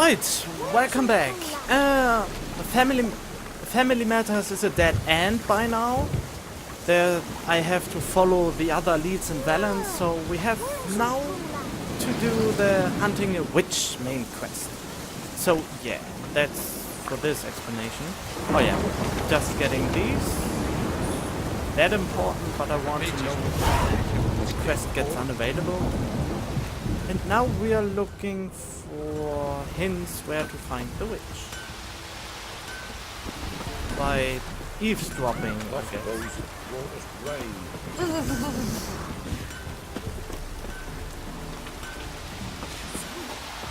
Alright, welcome back. Family Matters is a dead end by now. There I have to follow the other leads in balance, so we have now to do the hunting a witch main quest. So yeah, that's for this explanation. Oh yeah, just getting these. That important, but I want to know if the quest gets unavailable. And now we are looking for hints where to find the witch. By eavesdropping, I guess.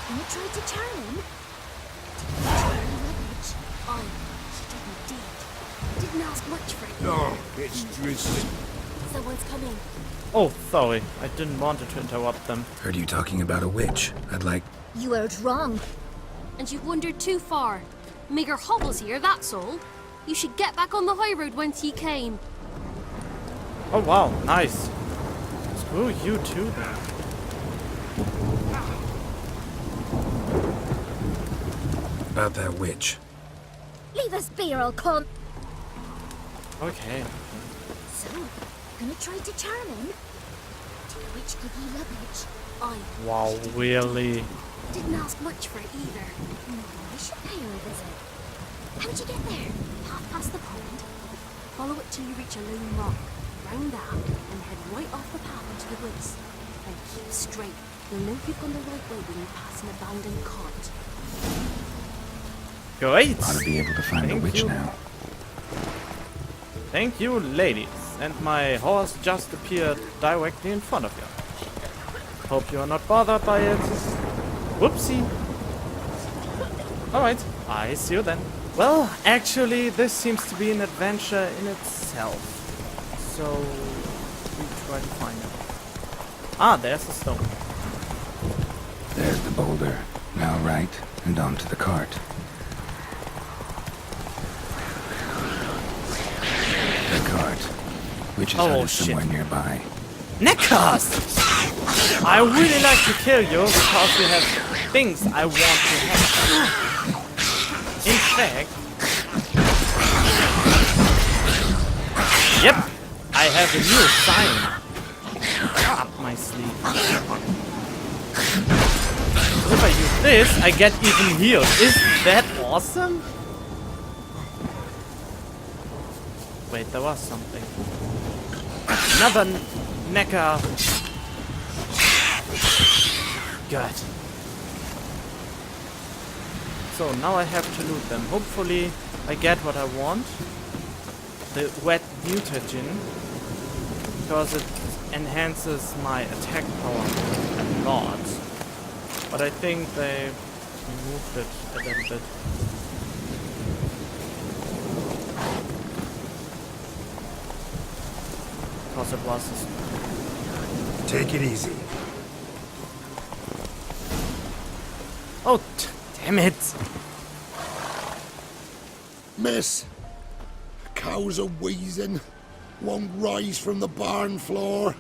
You tried to charm him? Didn't ask much for it. No, it's drizzling. Someone's coming. Oh, sorry. I didn't want to interrupt them. Heard you talking about a witch. I'd like... You heard wrong. And you've wandered too far. Meager hobbles here, that's all. You should get back on the high road whence ye came. Oh wow, nice. Screw you too then. About that witch. Leave us be or I'll come. Okay. So, gonna try to charm him? Did the witch give you luggage? Wow, really? Didn't ask much for it either. No, I should pay her a visit. How'd you get there? Half past the pond. Follow it till you reach a lone rock. Round that, and head right off the path into the woods. Then keep straight. You'll know if you've gone the right way when you pass an abandoned cart. Great! Ought to be able to find the witch now. Thank you, ladies. And my horse just appeared directly in front of you. Hope you are not bothered by it. Whoopsie. Alright, I see you then. Well, actually, this seems to be an adventure in itself. So, we try to find it. Ah, there's a stone. There's the boulder. Now right, and onto the cart. The cart. Which is Oh, somewhere shit. nearby. Neckcast! I really like to kill you because you have things I want to have. In fact... Yep! I have a new sign up my sleeve. If I use this, I get even healed. Isn't that awesome? Wait, there was something. Another necker. Good. So now I have to loot them. Hopefully I get what I want. The wet mutagen. Because it enhances my attack power a lot. But I think they removed it a little bit. Because it was... Take it easy. Oh, damn it! Miss, cows are wheezing, won't rise from the barn floor.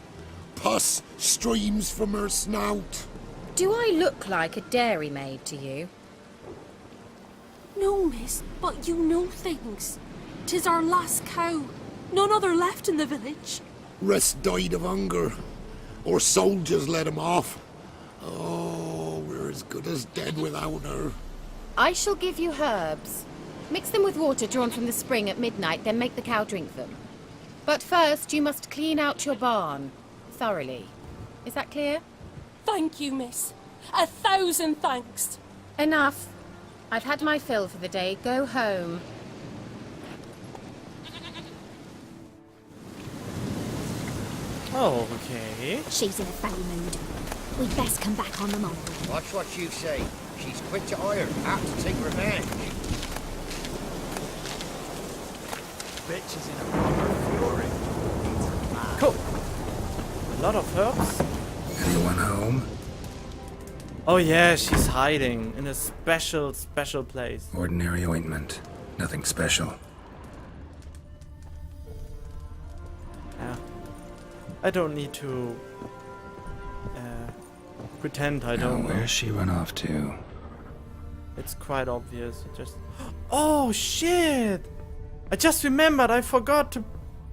Pus streams from her snout. Do I look like a dairymaid to you? No, miss, but you know things. 'Tis our last cow. None other left in the village. Rest died of hunger, or soldiers let him off. Oh, we're as good as dead without her. I shall give you herbs. Mix them with water drawn from the spring at midnight, then make the cow drink them. But first, you must clean out your barn. Thoroughly. Is that clear? Thank you, miss. 1,000 thanks. Enough. I've had my fill for the day. Go home. Oh, okay. She's in a foul mood. We'd best come back on the morrow. Watch what you say. She's quick to ire, apt to take revenge. Bitch is in a proper fury. Cool. A lot of herbs. Anyone home? Oh yeah, she's hiding in a special place. Ordinary ointment. Nothing special. Yeah. I don't need to pretend I Now, don't know. where's she run off to? It's quite obvious. It just... Oh, shit! I just remembered I forgot to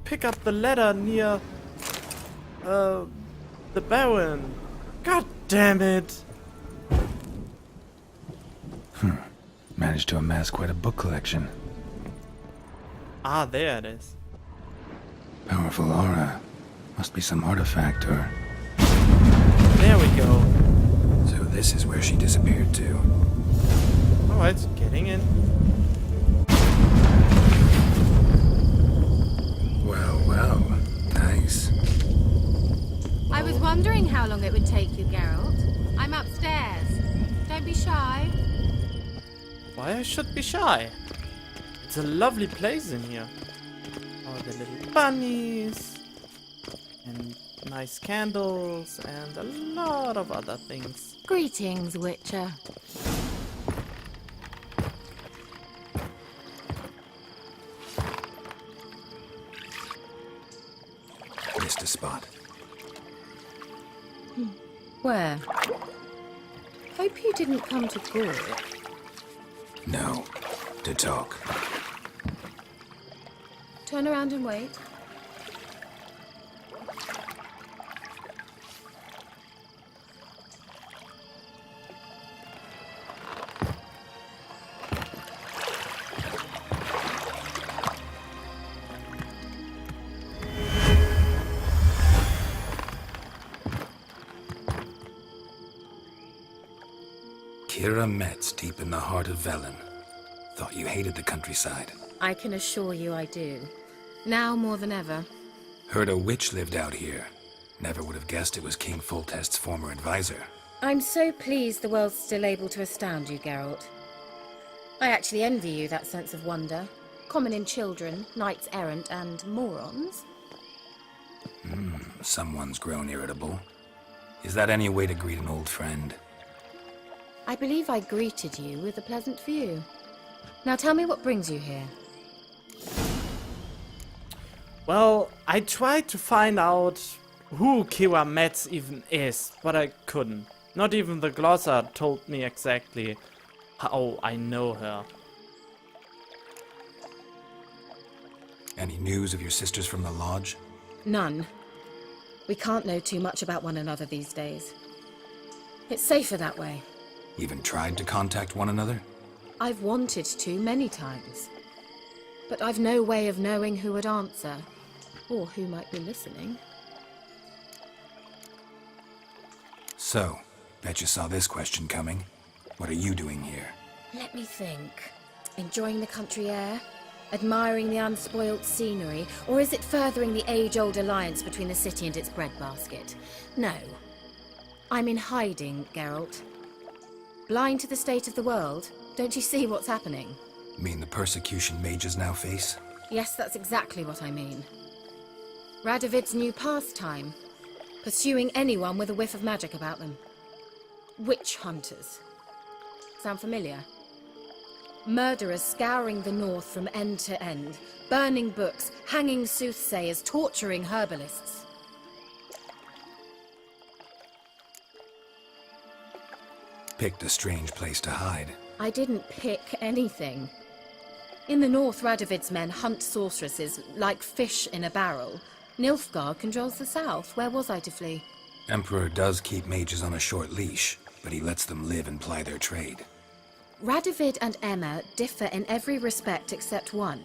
pick up the ladder near... the Baron. God damn it! Managed to amass quite a book collection. Ah, there it is. Powerful aura. Must be some artifact or... There we go. So this is where she disappeared to. Alright, getting in. Well, well. Nice. I was wondering how long it would take you, Geralt. I'm upstairs. Don't be shy. Why I should be shy? It's a lovely place in here. All the little bunnies. And nice candles. And a lot of other things. Greetings, Witcher. Missed a spot. Where? Hope you didn't come to Gore. No. To talk. Turn around and wait. Kira Metz deep in the heart of Velen. Thought you hated the countryside. I can assure you I do. Now more than ever. Heard a witch lived out here. Never would have guessed it was King Foltest's former advisor. I'm so pleased the world's still able to astound you, Geralt. I actually envy you that sense of wonder. Common in children, knights errant, and morons. Someone's grown irritable. Is that any way to greet an old friend? I believe I greeted you with a pleasant view. Now tell me what brings you here. Well, I tried to find out who Kira Metz even is, but I couldn't. Not even the glosser told me exactly how I know her. Any news of your sisters from the lodge? None. We can't know too much about one another these days. It's safer that way. Even tried to contact one another? I've wanted to many times. But I've no way of knowing who would answer, or who might be listening. So, bet you saw this question coming. What are you doing here? Let me think. Enjoying the country air? Admiring the unspoilt scenery? Or is it furthering the age-old alliance between the city and its breadbasket? No. I'm in hiding, Geralt. Blind to the state of the world? Don't you see what's happening? Mean the persecution mages now face? Yes, that's exactly what I mean. Radovid's new pastime. Pursuing anyone with a whiff of magic about them. Witch hunters. Sound familiar? Murderers scouring the north from end to end. Burning books, hanging soothsayers, torturing herbalists. Picked a strange place to hide. I didn't pick anything. In the north, Radovid's men hunt sorceresses like fish in a barrel. Nilfgaard controls the south. Where was I to flee? Emperor does keep mages on a short leash, but he lets them live and ply their trade. Radovid and Emma differ in every respect except one.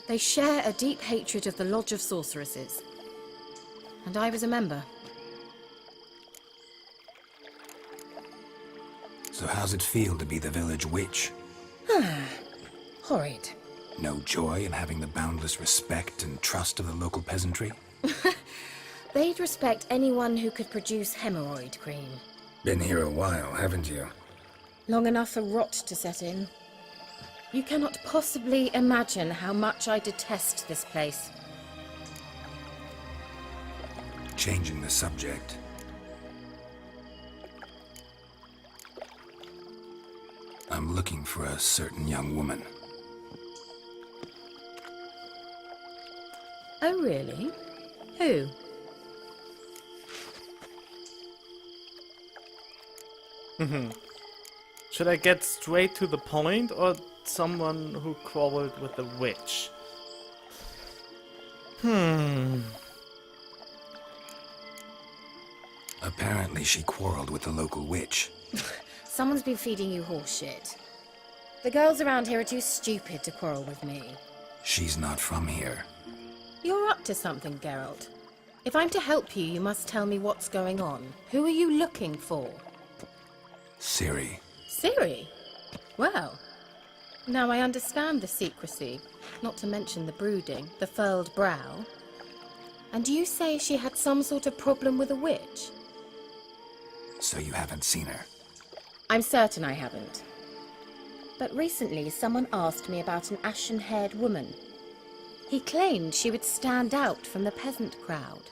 They share a deep hatred of the Lodge of Sorceresses. And I was a member. So how's it feel to be the village witch? Horrid. No joy in having the boundless respect and trust of the local peasantry? They'd respect anyone who could produce hemorrhoid cream. Been here a while, haven't you? Long enough for rot to set in. You cannot possibly imagine how much I detest this place. Changing the subject. I'm looking for a certain young woman. Oh, really? Who? Should I get straight to the point or someone who quarreled with the witch? Apparently she quarreled with the local witch. Someone's been feeding you horse shit. The girls around here are too stupid to quarrel with me. She's not from here. You're up to something, Geralt. If I'm to help you, you must tell me what's going on. Who are you looking for? Ciri. Ciri? Well, now I understand the secrecy, not to mention the brooding, the furled brow. And you say she had some sort of problem with a witch? So you haven't seen her? I'm certain I haven't. But recently someone asked me about an ashen-haired woman. He claimed she would stand out from the peasant crowd.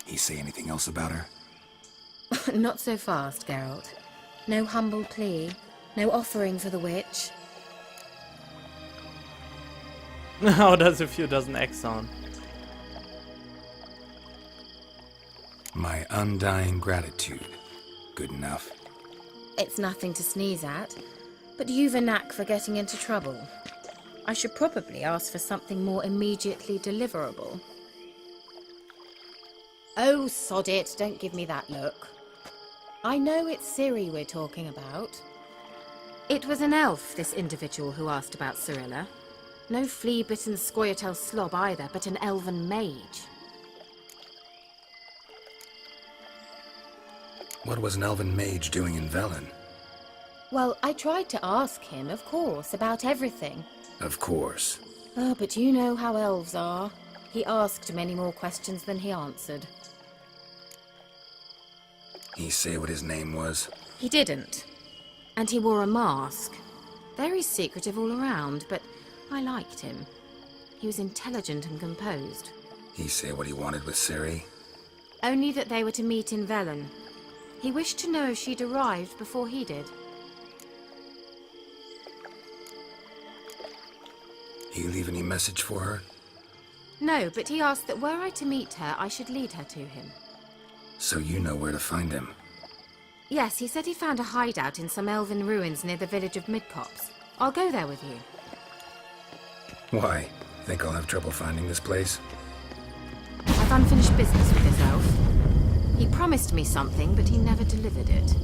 He say anything else about her? Not so fast, Geralt. No humble plea, no offering for the witch. How does a few dozen eggs sound? My undying gratitude. Good enough. It's nothing to sneeze at, but you've a knack for getting into trouble. I should probably ask for something more immediately deliverable. Oh, sod it, don't give me that look. I know it's Ciri we're talking about. It was an elf, this individual who asked about Cirilla. No flea-bitten Scoia'tael slob either, but an elven mage. What was an elven mage doing in Velen? Well, I tried to ask him, of course, about everything. Of course. Oh, but you know how elves are. He asked many more questions than he answered. He say what his name was? He didn't. And he wore a mask. Very secretive all around, but I liked him. He was intelligent and composed. He say what he wanted with Ciri? Only that they were to meet in Velen. He wished to know if she'd arrived before he did. He leave any message for her? No, but he asked that were I to meet her, I should lead her to him. So you know where to find him? Yes, he said he found a hideout in some elven ruins near the village of Midcopse. I'll go there with you. Why? Think I'll have trouble finding this place? I've unfinished business with this elf. He promised me something, but he never delivered it.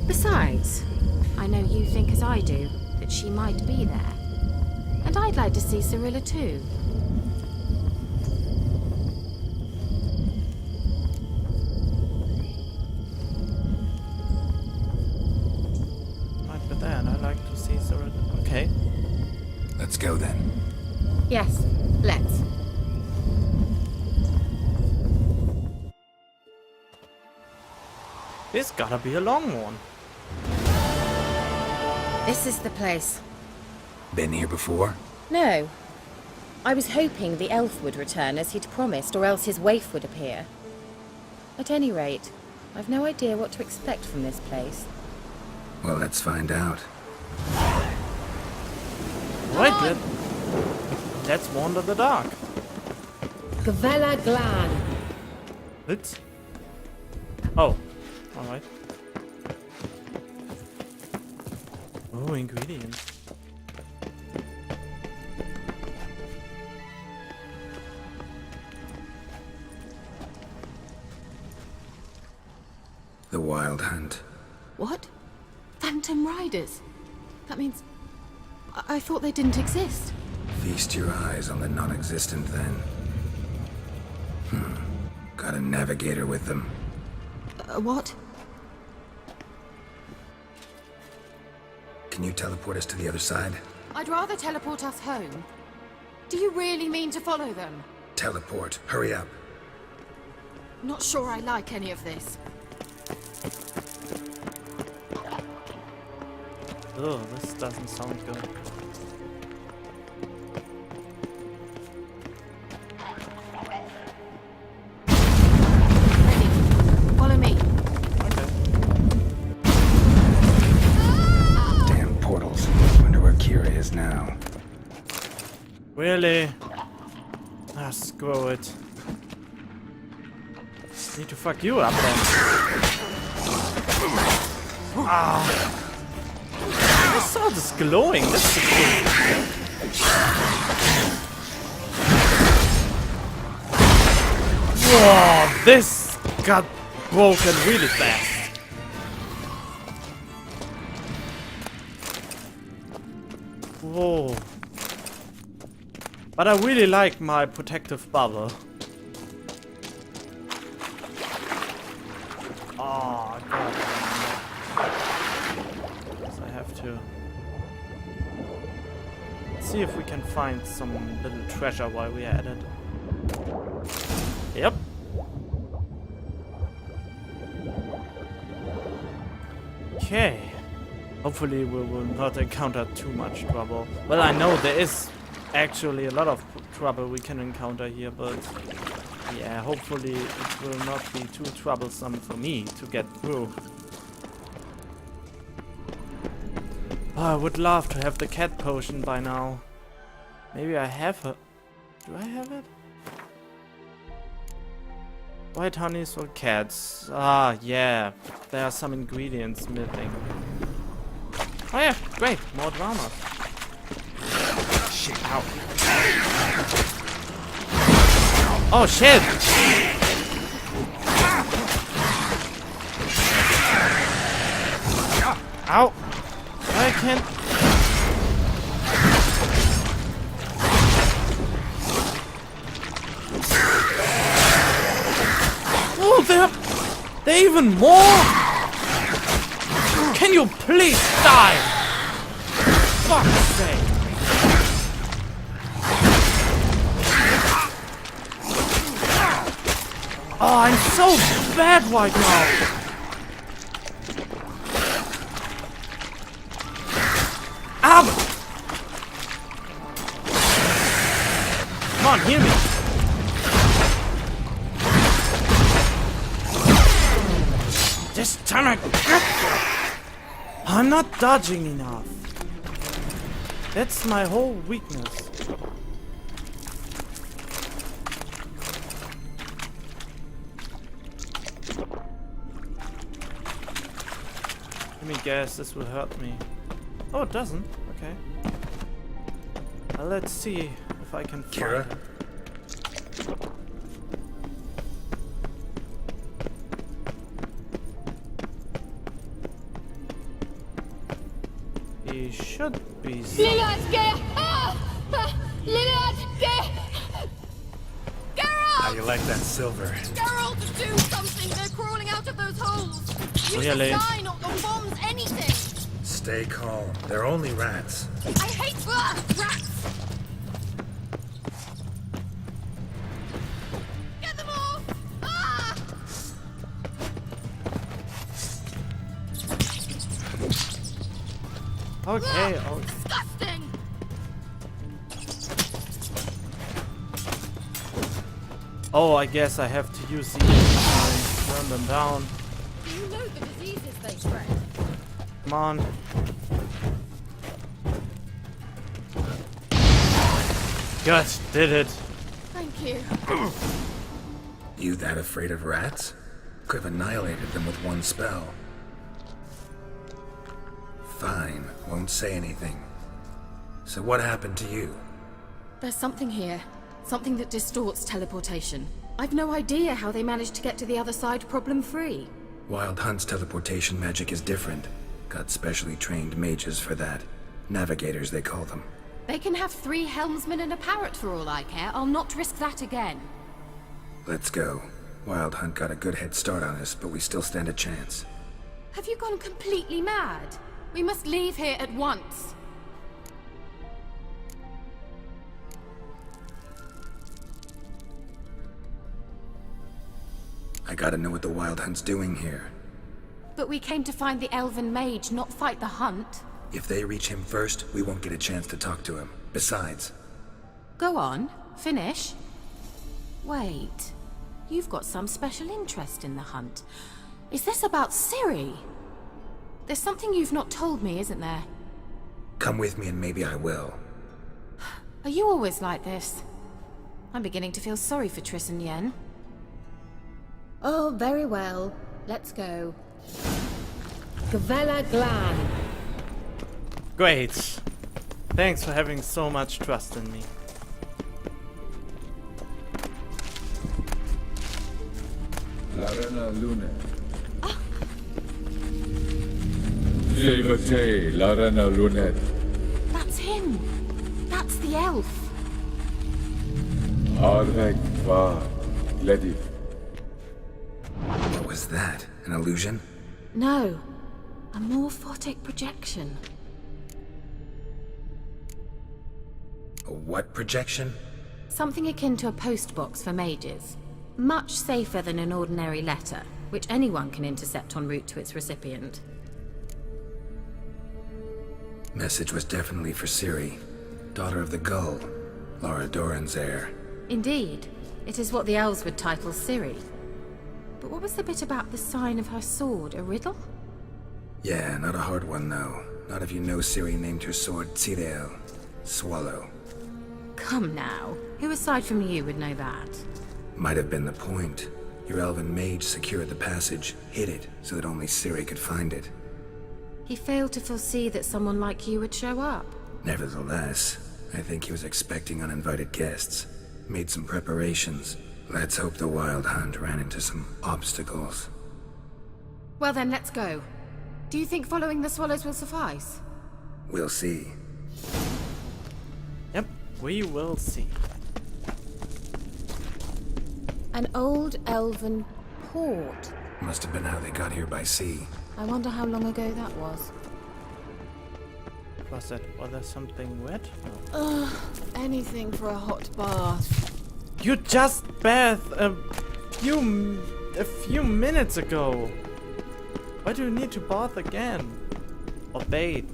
Besides, I know you think as I do, that she might be there. And I'd like to see Cirilla too. Might be there, and I like to see Cirilla. Okay. Let's go then. Yes, let's. This gotta be a long one. This is the place. Been here before? No. I was hoping the elf would return as he'd promised, or else his waif would appear. At any rate, I've no idea what to expect from this place. Well, let's find out. Right, let's wander the dark. Gavella Glan. It's... Oh, alright. Oh, ingredients. The Wild Hunt. What? Phantom Riders? That means... I thought they didn't exist. Feast your eyes on the non-existent then. Got a navigator with them. What? Can you teleport us to the other side? I'd rather teleport us home. Do you really mean to follow them? Teleport. Hurry up. Not sure I like any of this. Oh, this doesn't sound good. Ready. Follow me. Okay. Damn portals. Wonder where Kira is now. Really? Ah, screw it. Need to fuck you up then. Ah. The sword is glowing. That's the thing. Whoa, this got broken really fast. Whoa. But I really like my protective bubble. Oh, God. So I have to see if we can find some little treasure while we're at it. Yep. Okay. Hopefully we will not encounter too much trouble. Well, I know there is actually a lot of trouble we can encounter here, but yeah, hopefully it will not be too troublesome for me to get through. Oh, I would love to have the cat potion by now. Maybe I have a... Do I have it? White honeys for cats. Ah, yeah. There are some ingredients missing. Oh yeah, great. More drama. Shit, ow. Oh shit! Ow! I can't... Oh, they're even more? Can you please die? Fuck's sake. Oh, I'm so bad right now. Ow! Come on, hear me. Just trying to get... I'm not dodging enough. That's my whole weakness. Let me guess, this will hurt me. Oh, it doesn't. Okay. Well, let's see if I can find Kira? it. He should be. How you like that silver? Geralt, do something! They're crawling out of those holes! Use Really? the sign or the bombs, anything! Stay calm. They're only rats. I hate rats! Get them off! Ah! Okay. Oh, Disgusting! oh, I guess I have to use these and turn them down. Do you know the diseases they spread? Come on. Good, did it. Thank you. You that afraid of rats? Could have annihilated them with one spell. Fine, won't say anything. So what happened to you? There's something here. Something that distorts teleportation. I've no idea how they managed to get to the other side problem-free. Wild Hunt's teleportation magic is different. Got specially trained mages for that. Navigators, they call them. They can have 3 helmsmen and a parrot for all I care. I'll not risk that again. Let's go. Wild Hunt got a good head start on us, but we still stand a chance. Have you gone completely mad? We must leave here at once. I gotta know what the Wild Hunt's doing here. But we came to find the elven mage, not fight the hunt. If they reach him first, we won't get a chance to talk to him. Besides... Go on, finish. Wait, you've got some special interest in the hunt. Is this about Ciri? There's something you've not told me, isn't there? Come with me and maybe I will. Are you always like this? I'm beginning to feel sorry for Triss and Yen. Oh, very well. Let's go. Gavella Glan. Great. Thanks for having so much trust in me. Larena Lune. Jevate, Larena Lunet. That's him. That's the elf. Arvek va Ledi. What was that? An illusion? No. A morphotic projection. A what projection? Something akin to a postbox for mages. Much safer than an ordinary letter, which anyone can intercept en route to its recipient. Message was definitely for Ciri, daughter of the Gull, Lara Doran's heir. Indeed. It is what the elves would title Ciri. But what was the bit about the sign of her sword? A riddle? Yeah, not a hard one though. Not if you know Ciri named her sword Tirel, Swallow. Come now. Who aside from you would know that? Might have been the point. Your elven mage secured the passage, hid it, so that only Ciri could find it. He failed to foresee that someone like you would show up. Nevertheless, I think he was expecting uninvited guests. Made some preparations. Let's hope the Wild Hunt ran into some obstacles. Well then, let's go. Do you think following the swallows will suffice? We'll see. Yep, we will see. An old elven port. Must have been how they got here by sea. I wonder how long ago that was. Was there something wet? No. Ugh, anything for a hot bath. You just bathed a few minutes ago. Why do you need to bath again? Or bathe?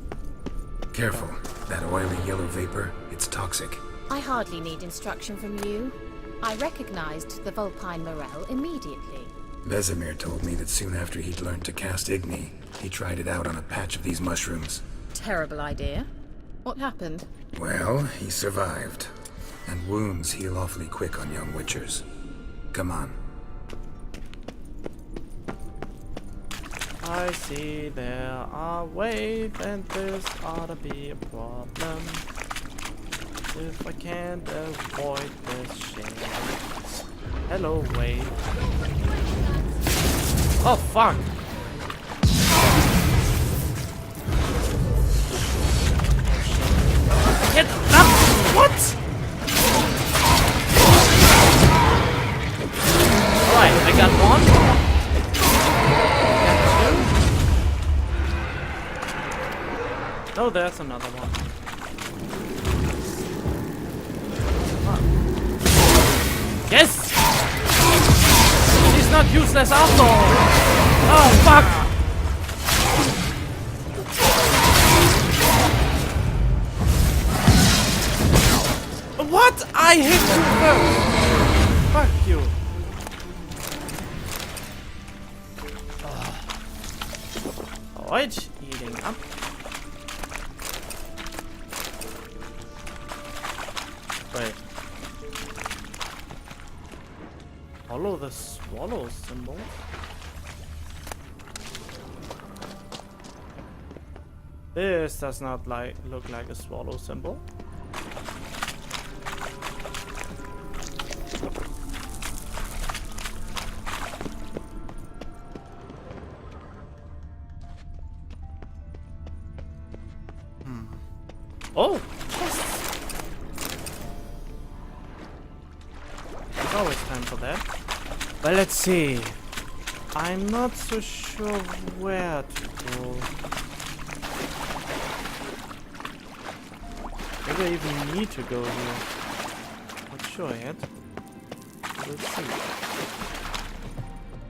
Careful. That oily yellow vapor, it's toxic. I hardly need instruction from you. I recognized the Vulpine Morel immediately. Vesemir told me that soon after he'd learned to cast Igni, he tried it out on a patch of these mushrooms. Terrible idea. What happened? Well, he survived. And wounds heal awfully quick on young witchers. Come on. I see there are waves and this ought to be a problem. If I can't avoid this shit. Hello, wave. Oh, fuck! Get up! What? Alright, I got one. Got two. Oh, there's another one. Yes! She's not useless after all! Oh, fuck! What? I hit you first! Fuck you. Alright, eating up. Wait. Follow the swallow symbol. This does not look like a swallow symbol. Oh, yes. There's always time for that. Well, let's see. I'm not so sure where to go. Maybe I even need to go here. Not sure yet. We'll see.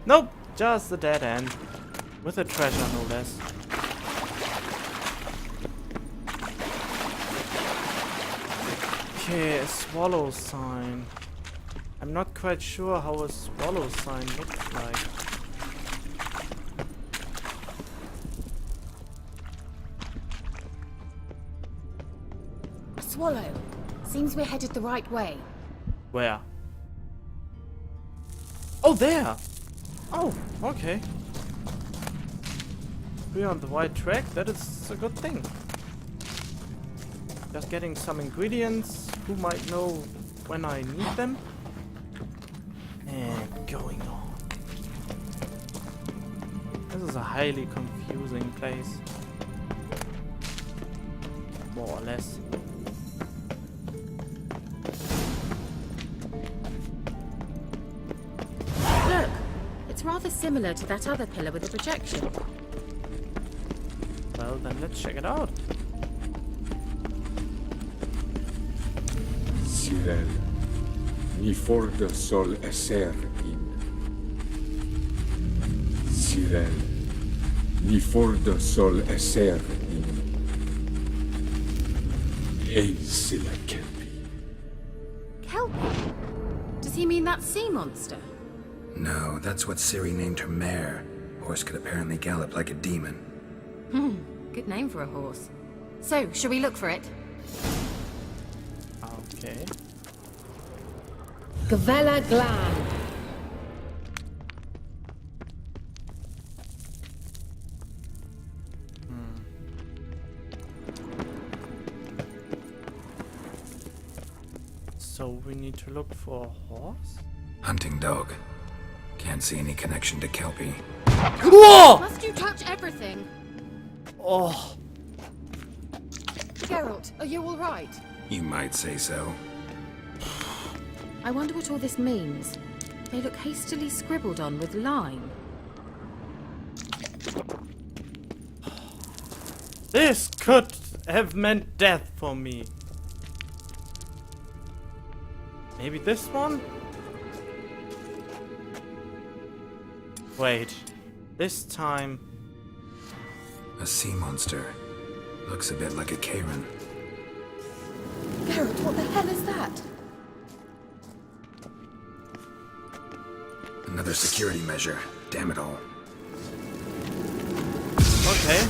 Nope, just a dead end. With a treasure, no less. Okay, a swallow sign. I'm not quite sure how a swallow sign looks like. A swallow. Seems we're headed the right way. Where? Oh, there! Oh, okay. We're on the right track. That is a good thing. Just getting some ingredients. Who might know when I need them? And going on. This is a highly confusing place. More or less. Look, it's rather similar to that other pillar with the projection. Well, then let's check it out. Sirel, ni forda sol esser in. Sirel, ni forda sol esser in. Eis la kelpi. Kelpie? Does he mean that sea monster? No, that's what Ciri named her mare. Horse could apparently gallop like a demon. Good name for a horse. So, shall we look for it? Okay. Gavella Glan. So we need to look for a horse? Hunting dog. Can't see any connection to Kelpie. Whoa! Must you touch everything? Oh, Geralt, are you alright? You might say so. I wonder what all this means. They look hastily scribbled on with lime. this could have meant death for me. Maybe this one? Wait. This time... A sea monster. Looks a bit like a Karen. Geralt, what the hell is that? Another security measure. Damn it all. Okay.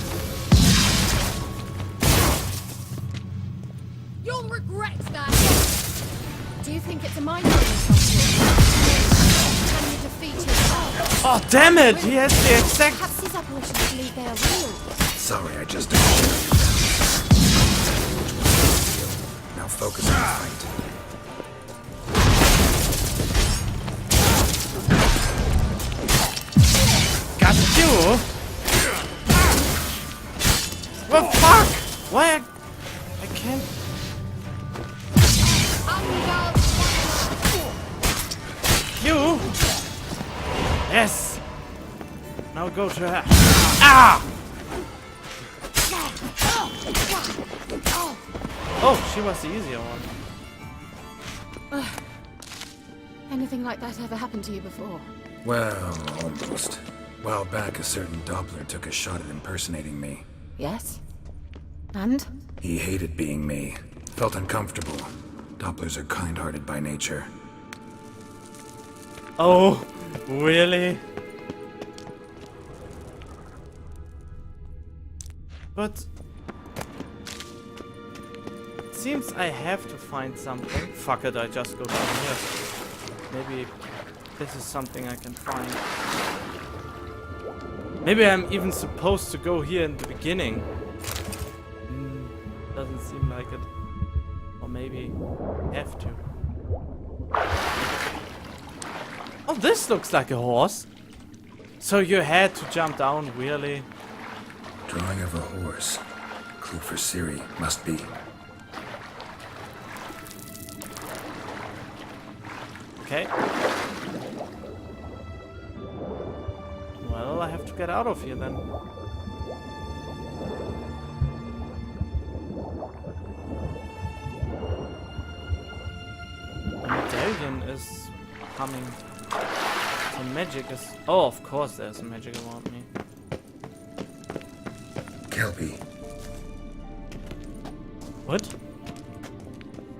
You'll regret that! Do you think it's a mind reading something? Can you defeat yourself? Oh, damn it! He has the exact... Perhaps these apparitions believe they are real. Sorry, I just don't share your values. Now focus on the fight. Got you! Well, fuck! Why I can't... You? Yes! Now go to her. Ah! Oh, she was the easier one. Anything like that ever happened to you before? Well, almost. A while back, a certain Doppler took a shot at impersonating me. Yes. And? He hated being me. Felt uncomfortable. Dopplers are kind-hearted by nature. Oh, really? But... it seems I have to find something. Fuck it, I just go down here. Maybe this is something I can find. Maybe I'm even supposed to go here in the beginning. Doesn't seem like it. Or maybe have to. Oh, this looks like a horse. So you had to jump down, really? Drawing of a horse. Clue for Ciri. Must be. Okay. Well, I have to get out of here then. A medallion is coming. The magic is... oh, of course there's magic around me. Kelpie. What?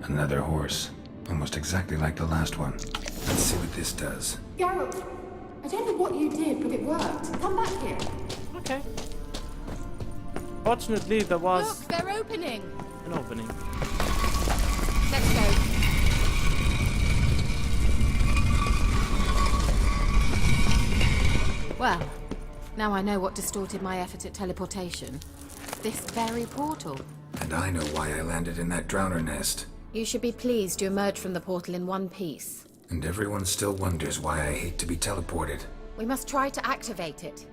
Another horse. Almost exactly like the last one. Let's see what this does. Geralt, I don't know what you did, but it worked. Come back here. Okay. Fortunately, there was Look, they're opening! an opening. Let's go. Well, now I know what distorted my effort at teleportation. This very portal. And I know why I landed in that drowner nest. You should be pleased you emerged from the portal in one piece. And everyone still wonders why I hate to be teleported. We must try to activate it.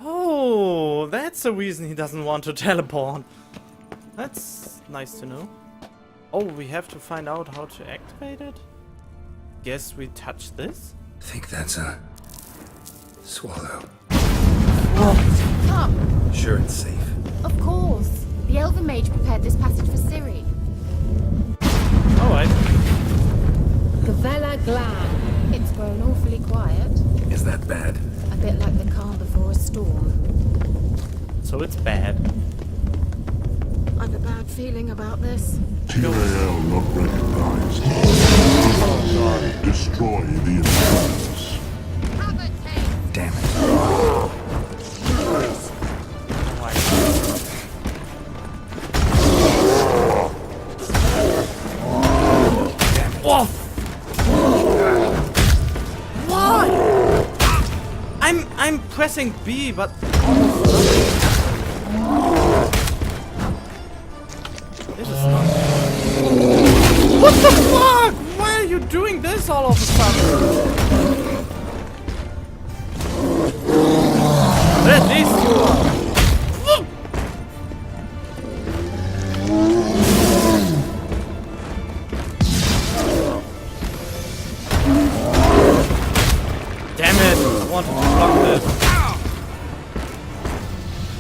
Oh, that's the reason he doesn't want to teleport. That's nice to know. Oh, we have to find out how to activate it? Guess we touch this? Think that's a... swallow. Come! Sure it's safe. Of course. The Elven Mage prepared this passage for Ciri. Alright. Gavella Glan. It's grown awfully quiet. Is that bad? A bit like the calm before a storm. So it's bad. I've a bad feeling about this. TAL not recognized. Destroy the inhabitants. Damn it. Oh! Why? I'm pressing B, but this is not. What the fuck? Why are you doing this all of a sudden? But at least you are. Damn it! I wanted to block this.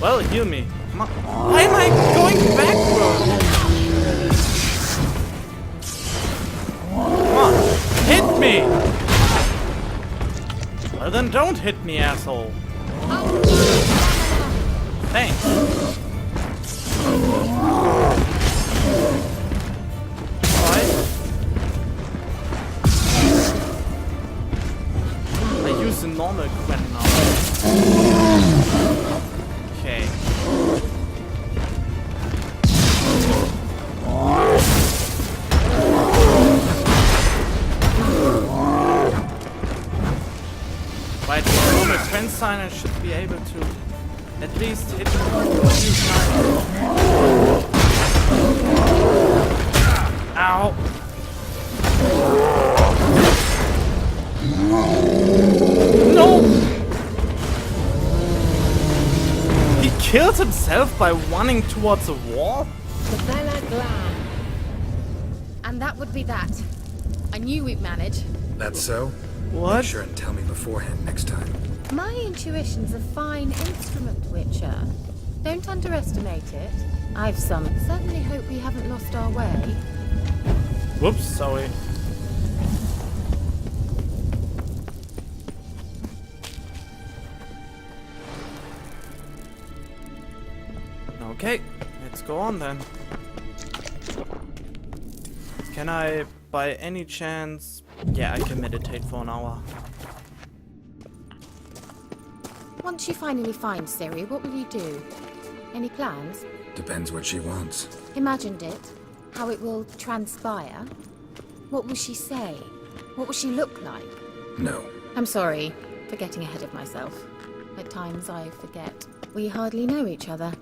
Well, heal me. Come on. Why am I going backwards? Come on, hit me! Well then don't hit me, asshole. Thanks. Alright. I use the normal Quen now. Okay. Right, with the normal Quen sign I should be able to at least hit him a few times. Ow! No! He killed himself by running towards the wall? Gavella Glan. And that would be that. I knew we'd manage. That's so? What? Make sure and tell me beforehand next time. My intuition's a fine instrument, Witcher. Don't underestimate it. I've some. Certainly hope we haven't lost our way. Whoops, sorry. Okay, let's go on then. Can I, by any chance... Yeah, I can meditate for an hour. Once you finally find Ciri, what will you do? Any plans? Depends what she wants. Imagined it? How it will transpire? What will she say? What will she look like? No. I'm sorry for getting ahead of myself. At times I forget. We hardly know each other.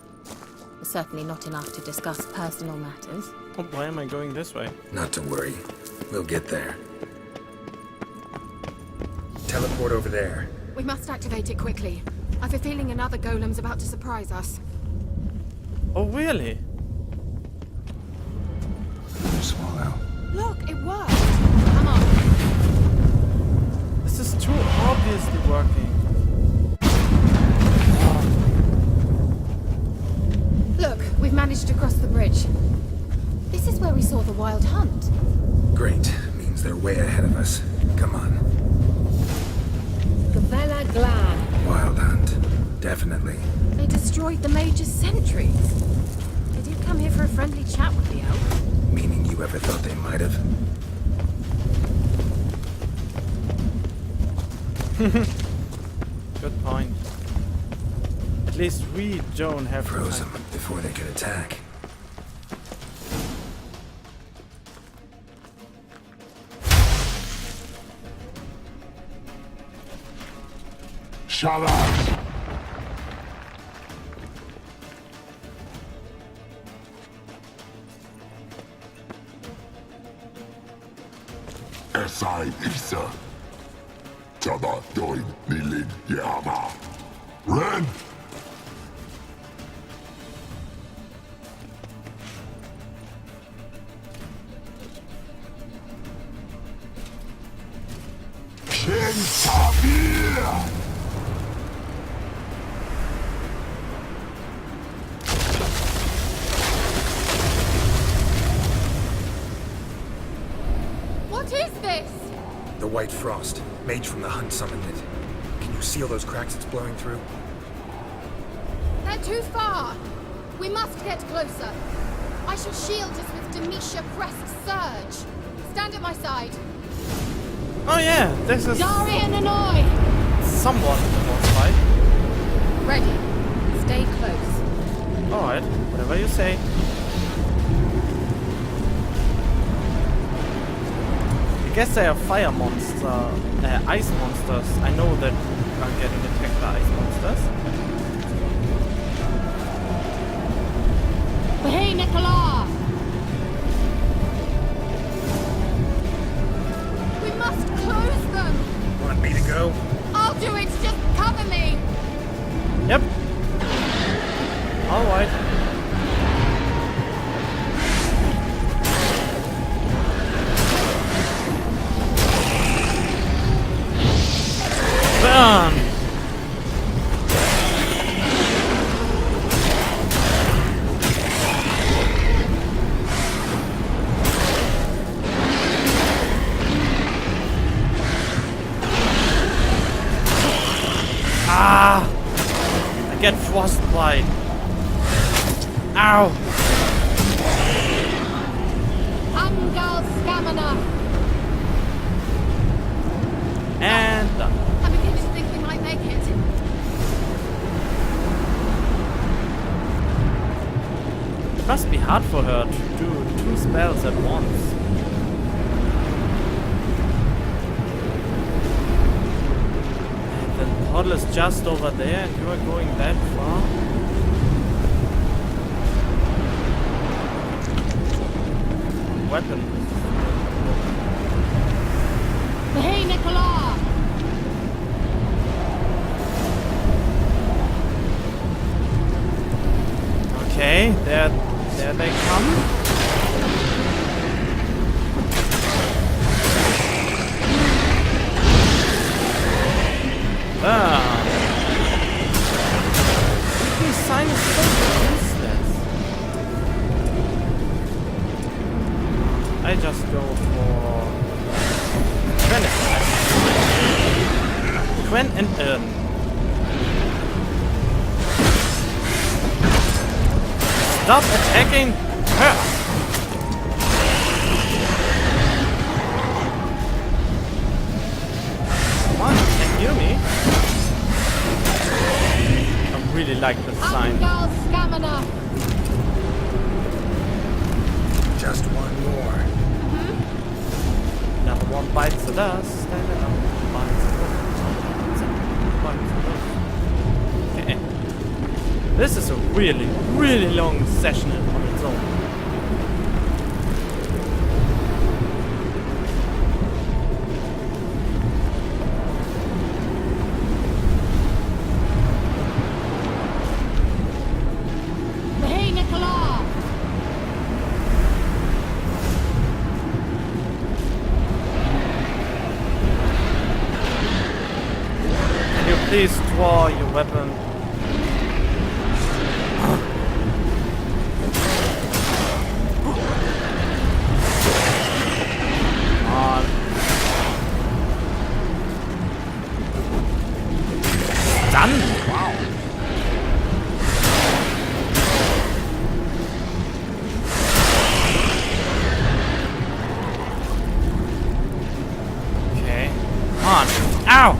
Certainly not enough to discuss personal matters. Oh, why am I going this way? Not to worry. We'll get there. Teleport over there. We must activate it quickly. I've a feeling another golem's about to surprise us. Oh, really? Swallow. Look, it worked! Come on. This is too obviously working. Look, we've managed to cross the bridge. This is where we saw the wild hunt. Great. Means they're way ahead of us. Come on. Gavella Glan. Wild hunt. Definitely. They destroyed the Mage's sentries. They did come here for a friendly chat with the elf. Meaning you ever thought they might have? Good point. At least we don't have to Froze fight them before they could attack. Shalat! Esai Isa. Tada doin nilin yama. Ren! King Tabir! What is this? The White Frost, mage from the Hunt summoned it. Can you seal those cracks it's blowing through? They're too far. We must get closer. I shall shield us with Demetia Crest Surge. Stand at my side. Oh yeah, this is Darian and I! somewhat of a boss fight. Ready. Stay close. Alright, whatever you say. I guess they are fire ice monsters. I know that we are getting attacked by ice monsters. Hey, Nicola! We must close them! Want me to go? I'll do it! Just cover me! Yep. Alright. Burn! Ah! I get frostbite. Ow! Angal Scamina! And done. I'm beginning to think we might make it. It must be hard for her to do 2 spells at once. And the portal is just over there and you are going that far? Weapon. Hey, Nicola! Okay, there they come. Ah. These signs are so useless. I just go for Quen and Ern. Stop attacking her! Come on, can you hear me? I really like this sign. Angal Scamina! Just one more. Another one bites the dust, and another one bites the dust. Okay. This is a really, really long session on its own. Hey, Nicola! Can you please draw your weapon? On. Done? Wow. Okay. Come on. Ow!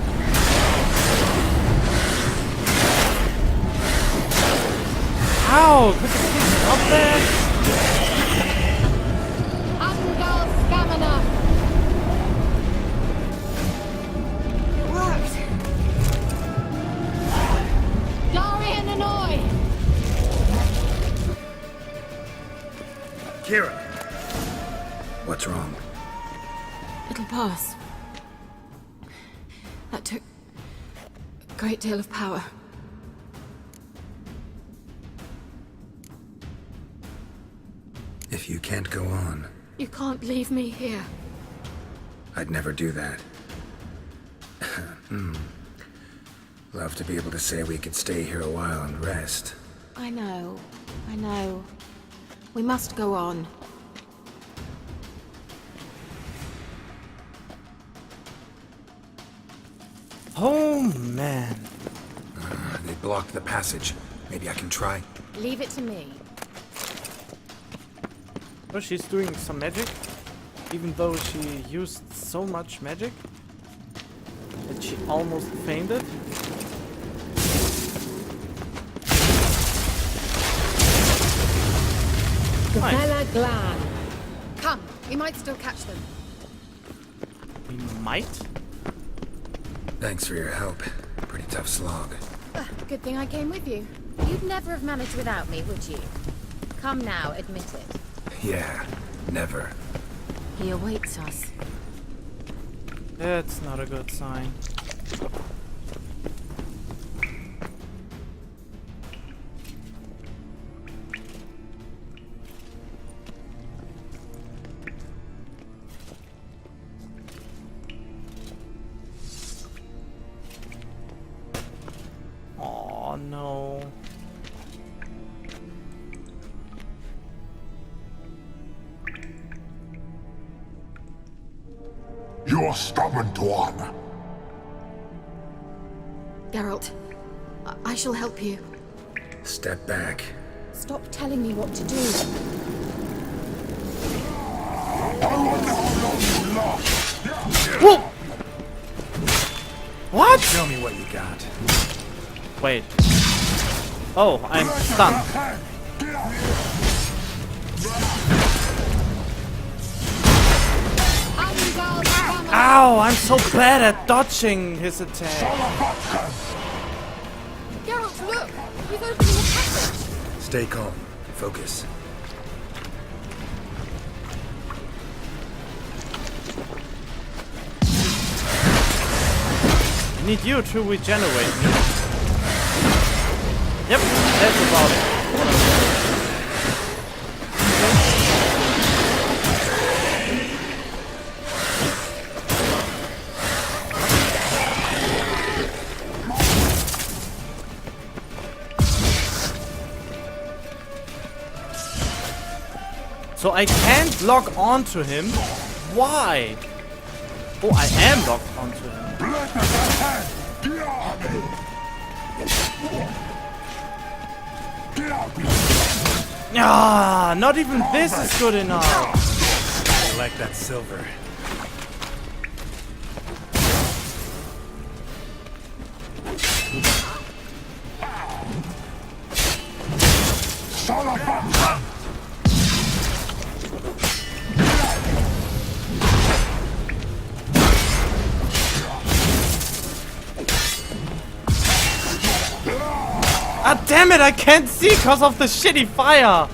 Ow! Could you please stop that? Angal Scamina! It worked! Kira! What's wrong? It'll pass. That took a great deal of power. If you can't go on, You can't leave me here. I'd never do that. Love to be able to say we could stay here a while and rest. I know. We must go on. Oh man. They blocked the passage. Maybe I can try. Leave it to me. Oh, she's doing some magic? Even though she used so much magic that she almost fainted? Nice. Bella Glan. Come, we might still catch them. We might? Thanks for your help. Pretty tough slog. Good thing I came with you. You'd never have managed without me, would you? Come now, admit it. Yeah, never. He awaits us. That's not a good sign. Oh no. You're stubborn one. Geralt, I shall help you. Step back. Stop telling me what to do. Whoa! What? Show me what you got. Wait. Oh, I'm stunned. Ow, I'm so bad at dodging his attack. Geralt, look! He's opening a passage! Stay calm. Focus. I need you to regenerate me. Yep, that's about it. So I can't log on to him? Why? Oh, I am logged onto him. Ah, not even this is good enough. I like that silver. Ah, damn it, I can't see because of the shitty fire.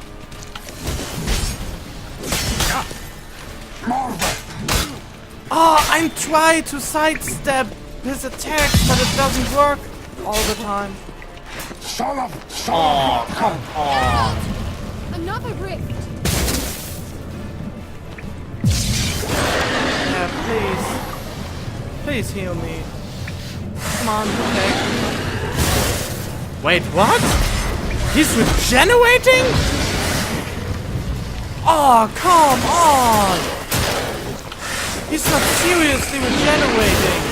Oh, I'm trying to sidestep his attacks, but it doesn't work all the time. Oh, come on. Another rift! Yeah, please. Please heal me. Come on, protect me. Wait, what? He's regenerating? Oh, come on! He's not seriously regenerating.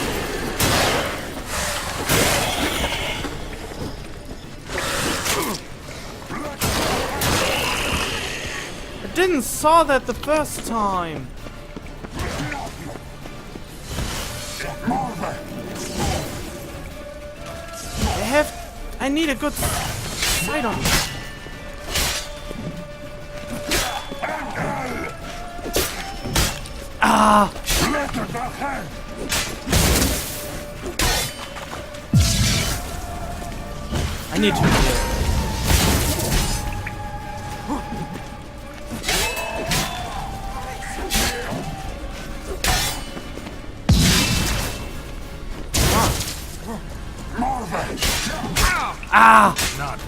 I didn't saw that the first time. I need a good sight on him. Ah! I need to heal. Not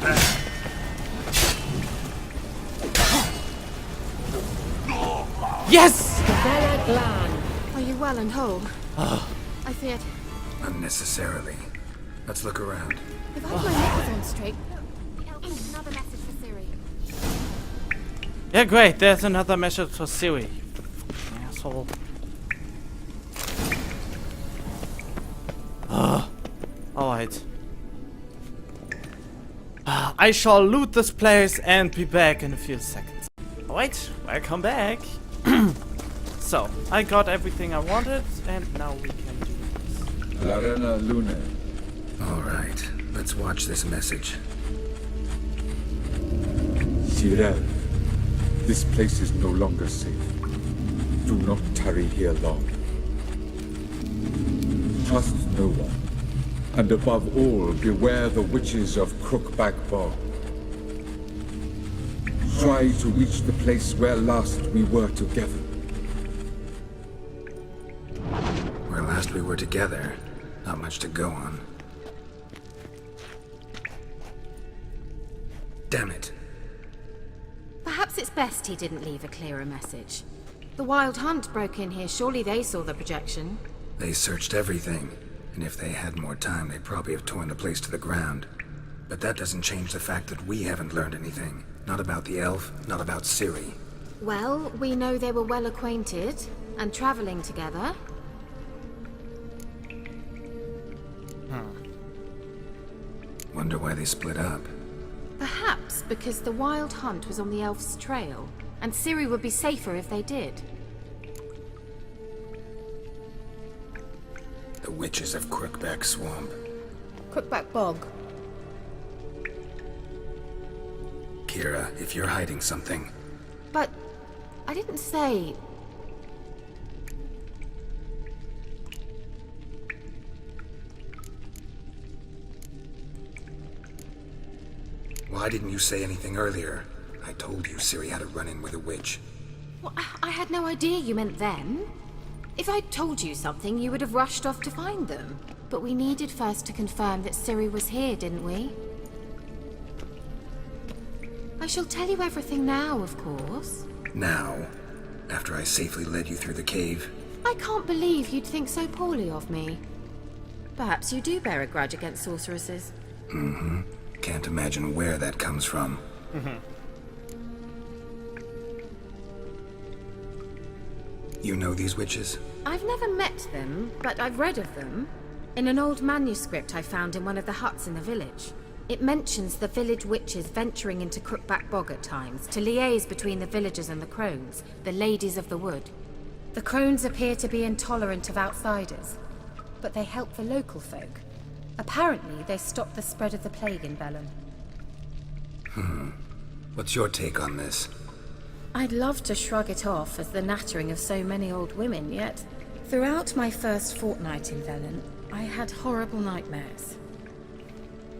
bad. Yes! Bella Glan. Are you well and whole? I feared. Unnecessarily. Let's look around. If I had my knickers on straight. Another message for Siri. Yeah, great. There's another message for Siri. Asshole. Alright. I shall loot this place and be back in a few seconds. Alright, welcome back. So, I got everything I wanted, and now we can do this. Larena Lune. Alright, let's watch this message. Tyrell, this place is no longer safe. Do not tarry here long. Trust no one. And above all, beware the witches of Crookback Bog. Try to reach the place where last we were together. Where last we were together, not much to go on. Damn it. Perhaps it's best he didn't leave a clearer message. The Wild Hunt broke in here. Surely they saw the projection. They searched everything, and if they had more time, they'd probably have torn the place to the ground. But that doesn't change the fact that we haven't learned anything. Not about the elf, not about Ciri. Well, we know they were well acquainted and traveling together. Wonder why they split up. Perhaps because the Wild Hunt was on the elf's trail, and Ciri would be safer if they did. The witches of Crookback Swamp. Crookback Bog. Kira, if you're hiding something, But I didn't say... why didn't you say anything earlier? I told you Ciri had a run-in with a witch. Well, I had no idea you meant them. If I'd told you something, you would have rushed off to find them. But we needed first to confirm that Ciri was here, didn't we? I shall tell you everything now, of course. Now, after I safely led you through the cave, I can't believe you'd think so poorly of me. Perhaps you do bear a grudge against sorceresses. can't imagine where that comes from. You know these witches? I've never met them, but I've read of them. In an old manuscript I found in one of the huts in the village. It mentions the village witches venturing into Crookback Bog at times to liaise between the villagers and the crones, the ladies of the wood. The crones appear to be intolerant of outsiders, but they help the local folk. Apparently, they stopped the spread of the plague in Bellum. What's your take on this? I'd love to shrug it off as the nattering of so many old women, yet throughout my first fortnight in Velen, I had horrible nightmares.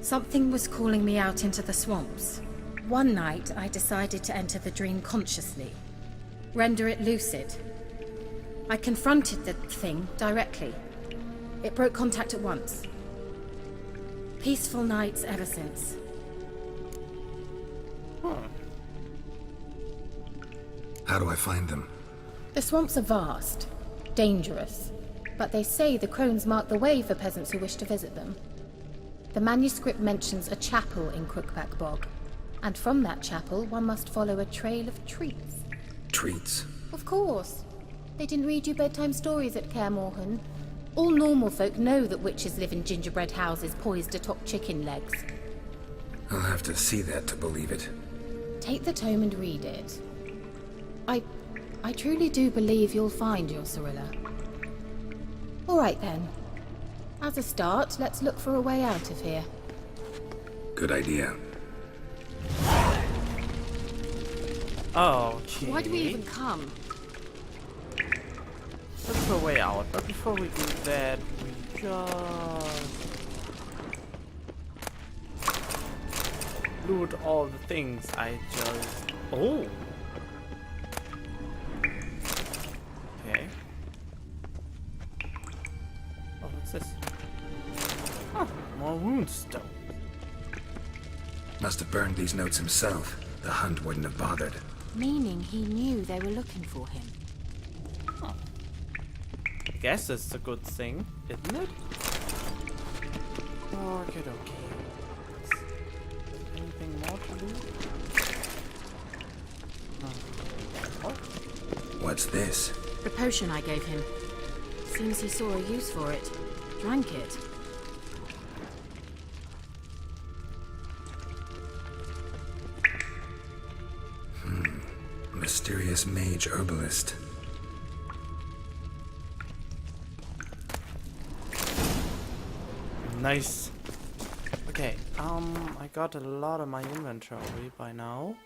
Something was calling me out into the swamps. One night, I decided to enter the dream consciously, render it lucid. I confronted the thing directly. It broke contact at once. Peaceful nights ever since. How do I find them? The swamps are vast, dangerous, but they say the crones mark the way for peasants who wish to visit them. The manuscript mentions a chapel in Crookback Bog, and from that chapel one must follow a trail of treats. Treats? Of course. They didn't read you bedtime stories at Kaer Morhen. All normal folk know that witches live in gingerbread houses poised atop chicken legs. I'll have to see that to believe it. Take the tome and read it. I truly do believe you'll find your Cirilla. All right then. As a start, let's look for a way out of here. Good idea. Okay. Why do we even come? Look for a way out. But before we do that, we just loot all the things I just... Oh! Okay. Oh, what's this? More woundstone. Must have burned these notes himself. The hunt wouldn't have bothered. Meaning he knew they were looking for him. I guess it's a good thing, isn't it? Okay, okay. Anything more to do? Oh. What's this? The potion I gave him. Seems he saw a use for it. Drank it. Mysterious mage herbalist. Nice. Okay, I got a lot of my inventory by now.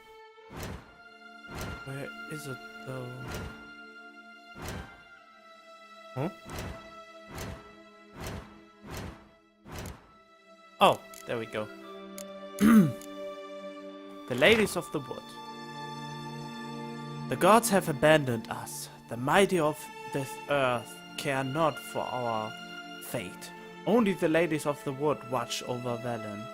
Where is it though? Huh? Oh, there we go. The ladies of the wood. The gods have abandoned us. The mighty of this earth care not for our fate. Only the ladies of the wood watch over Velen.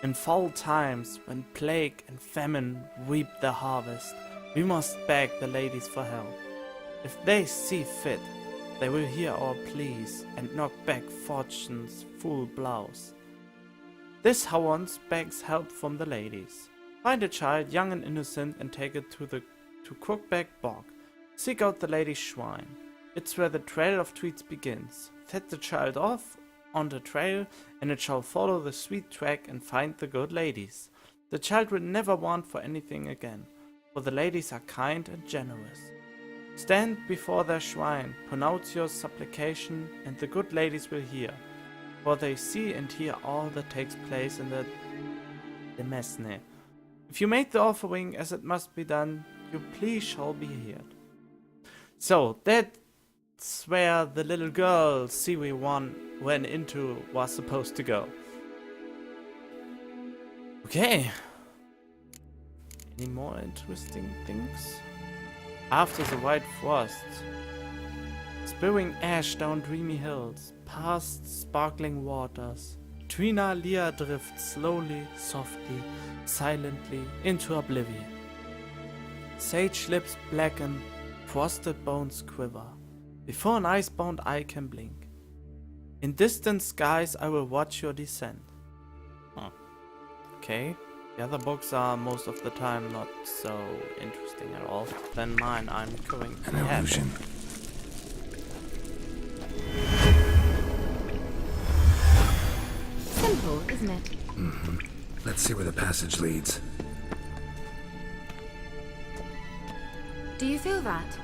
In foul times, when plague and famine reap the harvest, we must beg the ladies for help. If they see fit, they will hear our pleas and knock back fortune's full blouse. This Howans begs help from the ladies. Find a child, young and innocent, and take it to Crookback Bog. Seek out the lady's shrine. It's where the trail of tweets begins. Set the child off on the trail, and it shall follow the sweet track and find the good ladies. The child will never want for anything again, for the ladies are kind and generous. Stand before their shrine, pronounce your supplication, and the good ladies will hear, for they see and hear all that takes place in the Mesne. If you made the offering as it must be done, your plea shall be heard. So that's where the little girl Siwi-1 went into was supposed to go. Okay. Any more interesting things? After the white frost, spewing ash down dreamy hills, past sparkling waters, Trina Leah drifts slowly, softly, silently into oblivion. Sage lips blacken, frosted bones quiver, before an icebound eye can blink. In distant skies I will watch your descent. Huh. Okay, the other books are most of the time not so interesting at all. Then mine, I'm going to An illusion. Simple, isn't it? Mm-hmm. Let's see where the passage leads. Do you feel that?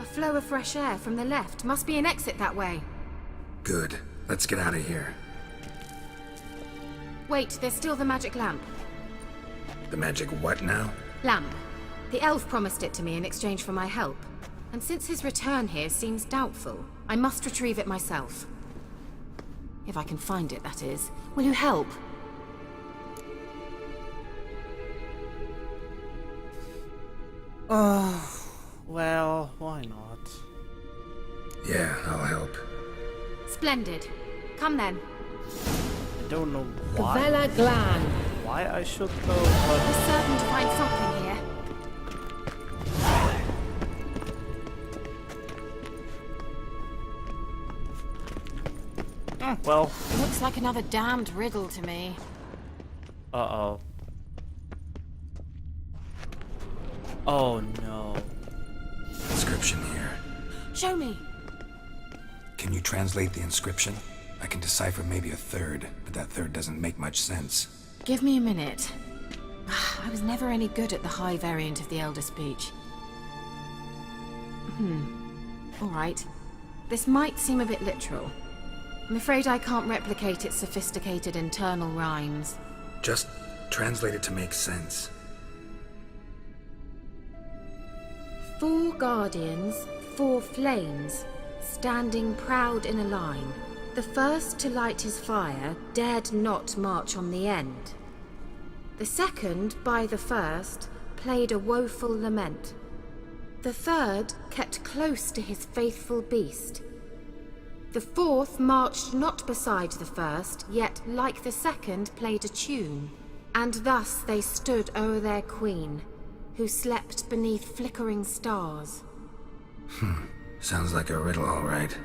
A flow of fresh air from the left. Must be an exit that way. Good. Let's get out of here. Wait, there's still the magic lamp. The magic what now? Lamp. The elf promised it to me in exchange for my help. And since his return here seems doubtful, I must retrieve it myself. If I can find it, that is. Will you help? Well, why not? Yeah, I'll help. Splendid. Come then. I don't know why. Vela Glan. Why I should go, We're but certain to find something here. well, Looks like another damned riddle to me. uh-oh. Oh no. Inscription here. Show me. Can you translate the inscription? I can decipher maybe a third, but that third doesn't make much sense. Give me a minute. I was never any good at the high variant of the Elder Speech. All right. This might seem a bit literal. I'm afraid I can't replicate its sophisticated internal rhymes. Just translate it to make sense. 4 guardians, 4 flames, standing proud in a line. The first to light his fire dared not march on the end. The second, by the first, played a woeful lament. The third kept close to his faithful beast. The fourth marched not beside the first, yet like the second played a tune. And thus they stood o'er their queen, who slept beneath flickering stars. Sounds like a riddle, all right.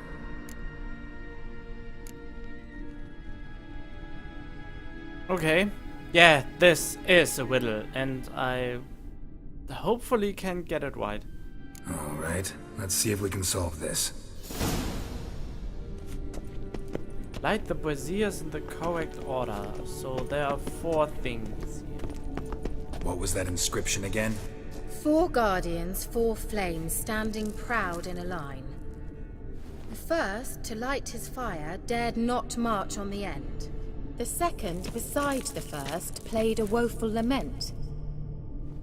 Okay. Yeah, this is a riddle, and I hopefully can get it right. All right, let's see if we can solve this. Light the braziers in the correct order. So there are 4 things here. What was that inscription again? 4 guardians, 4 flames, standing proud in a line. The first, to light his fire, dared not march on the end. The second, beside the first, played a woeful lament.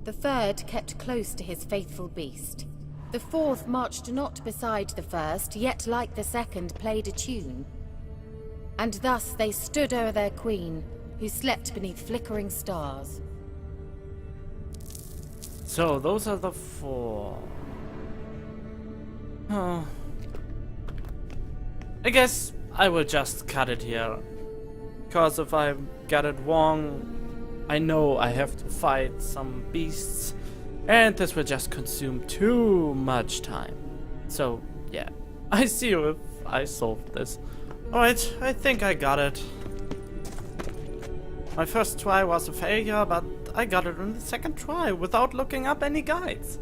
The third kept close to his faithful beast. The fourth marched not beside the first, yet like the second played a tune. And thus they stood o'er their queen, who slept beneath flickering stars. So those are the 4. Oh. I guess I will just cut it here. Because if I got it wrong, I know I have to fight some beasts. And this will just consume too much time. So, yeah. I see you if I solved this. Alright, I think I got it. My first try was a failure, but I got it on the second try without looking up any guides.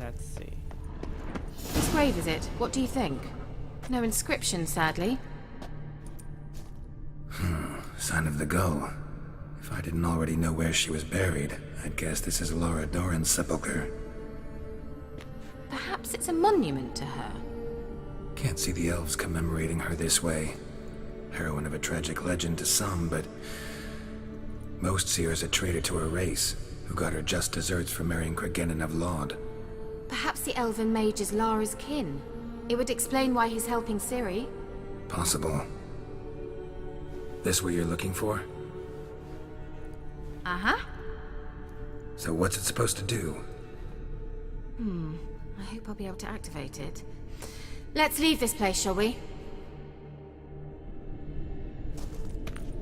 Let's see. Whose grave is it? What do you think? No inscription, sadly. Sign of the gull. If I didn't already know where she was buried, I'd guess this is Laura Doran's sepulcher. Perhaps it's a monument to her. Can't see the elves commemorating her this way. Heroine of a tragic legend to some, but most see her as a traitor to her race, who got her just deserts for marrying Cregennan of Laud. Perhaps the elven mage is Lara's kin. It would explain why he's helping Ciri. Possible. This what you're looking for? Uh-huh. So what's it supposed to do? I hope I'll be able to activate it. Let's leave this place, shall we?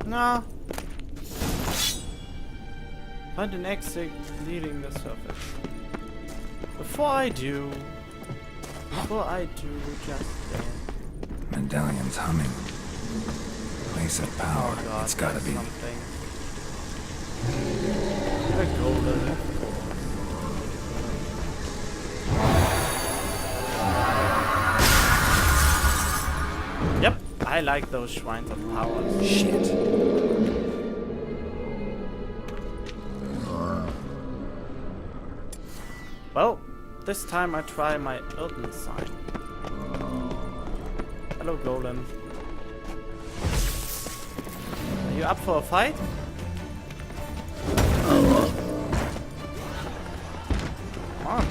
No. Find an exit leading the surface. Before I do, just Medallion's humming. Place of power. oh god, It's gotta there's be. something. A golden. Yep, I like those shrines of power. Shit. Well, this time I try my Elden sign. Hello, Golem. Are you up for a fight? Come on.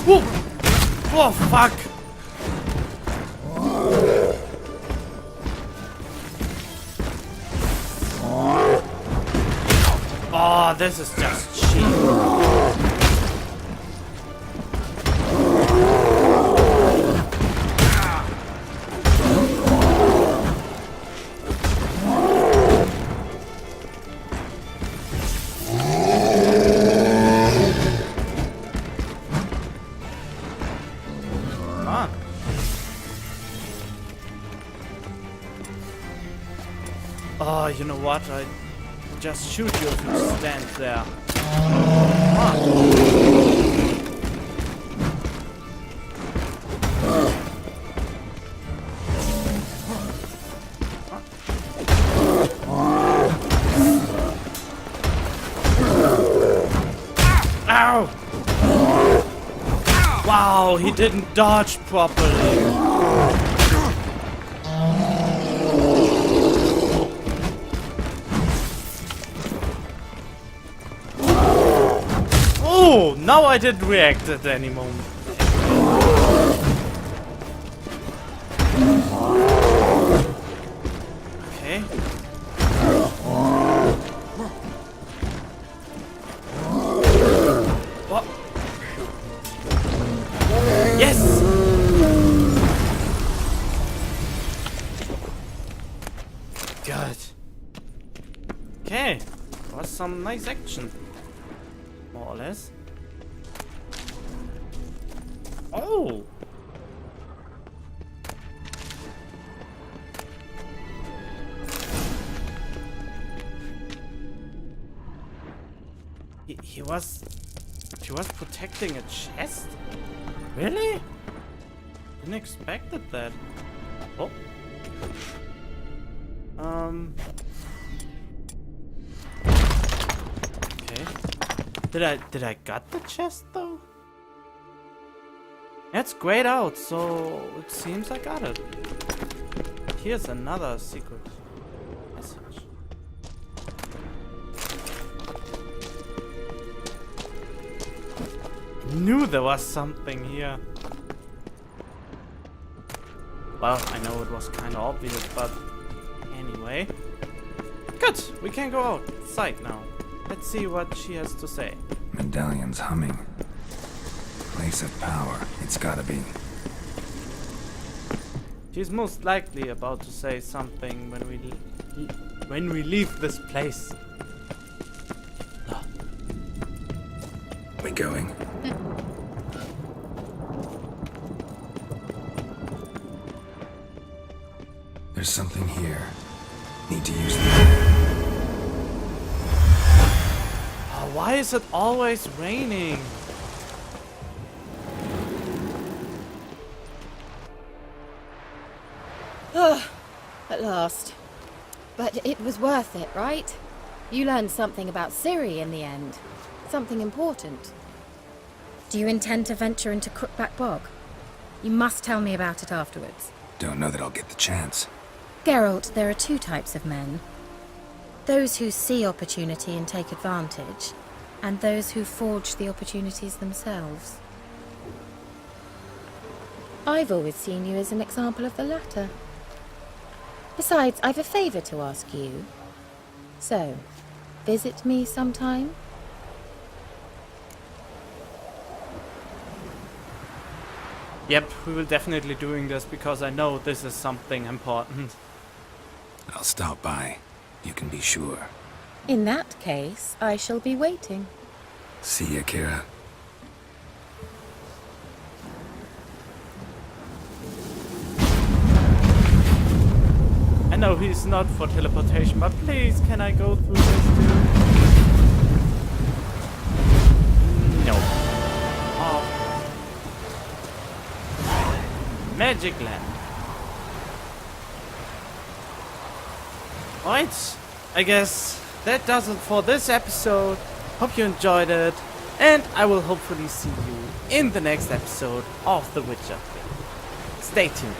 Whoa! Oh, fuck! Oh, this is just cheap. Come on. Oh, you know what? I just shoot you if you stand there. Come on. Ow! Wow, he didn't dodge properly. Oh, Now I didn't react at any moment. Okay. What? Yes! Good. Okay. Was some nice action. More or less. Oh! She was protecting a chest? Really? Didn't expect that. Oh. Okay. Did I got the chest though? That's grayed out, so it seems I got it. Here's another secret message. I knew there was something here. Well, I know it was kind of obvious, but anyway. Good, we can go outside now. Let's see what she has to say. Medallion's humming. Place of power, it's gotta be. She's most likely about to say something when we leave this place. We going? There's something here. Need to use the... Oh, why is it always raining? At last. But it was worth it, right? You learned something about Ciri in the end. Something important. Do you intend to venture into Crookback Bog? You must tell me about it afterwards. Don't know that I'll get the chance. Geralt, there are two types of men. Those who see opportunity and take advantage, and those who forge the opportunities themselves. I've always seen you as an example of the latter. Besides, I've a favor to ask you. So, visit me sometime? Yep, we will definitely doing this because I know this is something important. I'll stop by. You can be sure. In that case, I shall be waiting. See ya, Kira. I know he's not for teleportation, but please, can I go through this too? No. Oh. Magic Land. Right, I guess that does it for this episode. Hope you enjoyed it, and I will hopefully see you in the next episode of The Witcher 3. Stay tuned.